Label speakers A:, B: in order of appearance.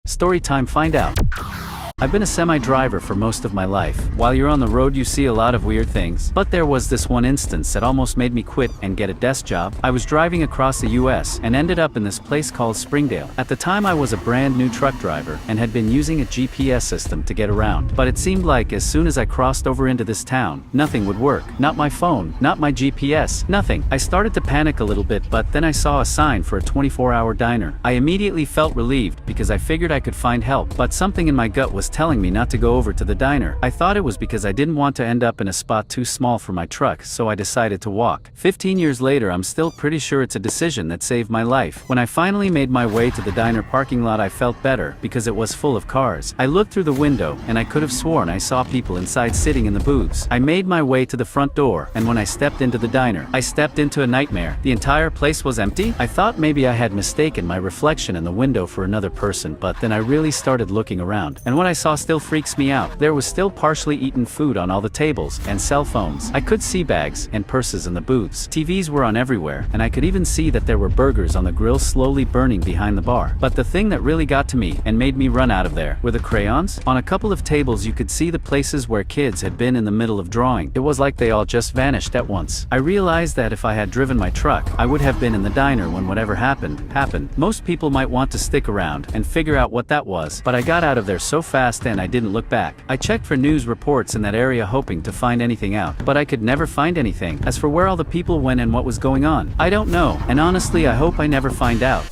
A: Storytime, find out. I've been a semi-driver for most of my life. While you're on the road you see a lot of weird things, but there was this one instance that almost made me quit and get a desk job. I was driving across the US and ended up in this place called Springdale. At the time I was a brand new truck driver and had been using a GPS system to get around, but it seemed like as soon as I crossed over into this town, nothing would work. Not my phone, not my GPS, nothing. I started to panic a little bit, but then I saw a sign for a 24-hour diner. I immediately felt relieved because I figured I could find help, but something in my gut was telling me not to go over to the diner. I thought it was because I didn't want to end up in a spot too small for my truck, so I decided to walk. 15 years later I'm still pretty sure it's a decision that saved my life. When I finally made my way to the diner parking lot I felt better because it was full of cars. I looked through the window and I could have sworn I saw people inside sitting in the booths. I made my way to the front door, and when I stepped into the diner, I stepped into a nightmare. The entire place was empty. I thought maybe I had mistaken my reflection in the window for another person, but then I really started looking around, and what I saw still freaks me out. There was still partially eaten food on all the tables, and cell phones. I could see bags and purses in the booths. TVs were on everywhere, and I could even see that there were burgers on the grill slowly burning behind the bar. But the thing that really got to me and made me run out of there were the crayons. On a couple of tables you could see the places where kids had been in the middle of drawing. It was like they all just vanished at once. I realized that if I had driven my truck, I would have been in the diner when whatever happened. Most people might want to stick around and figure out what that was, but I got out of there so fast and I didn't look back. I checked for news reports in that area hoping to find anything out, but I could never find anything. As for where all the people went and what was going on, I don't know, and honestly I hope I never find out.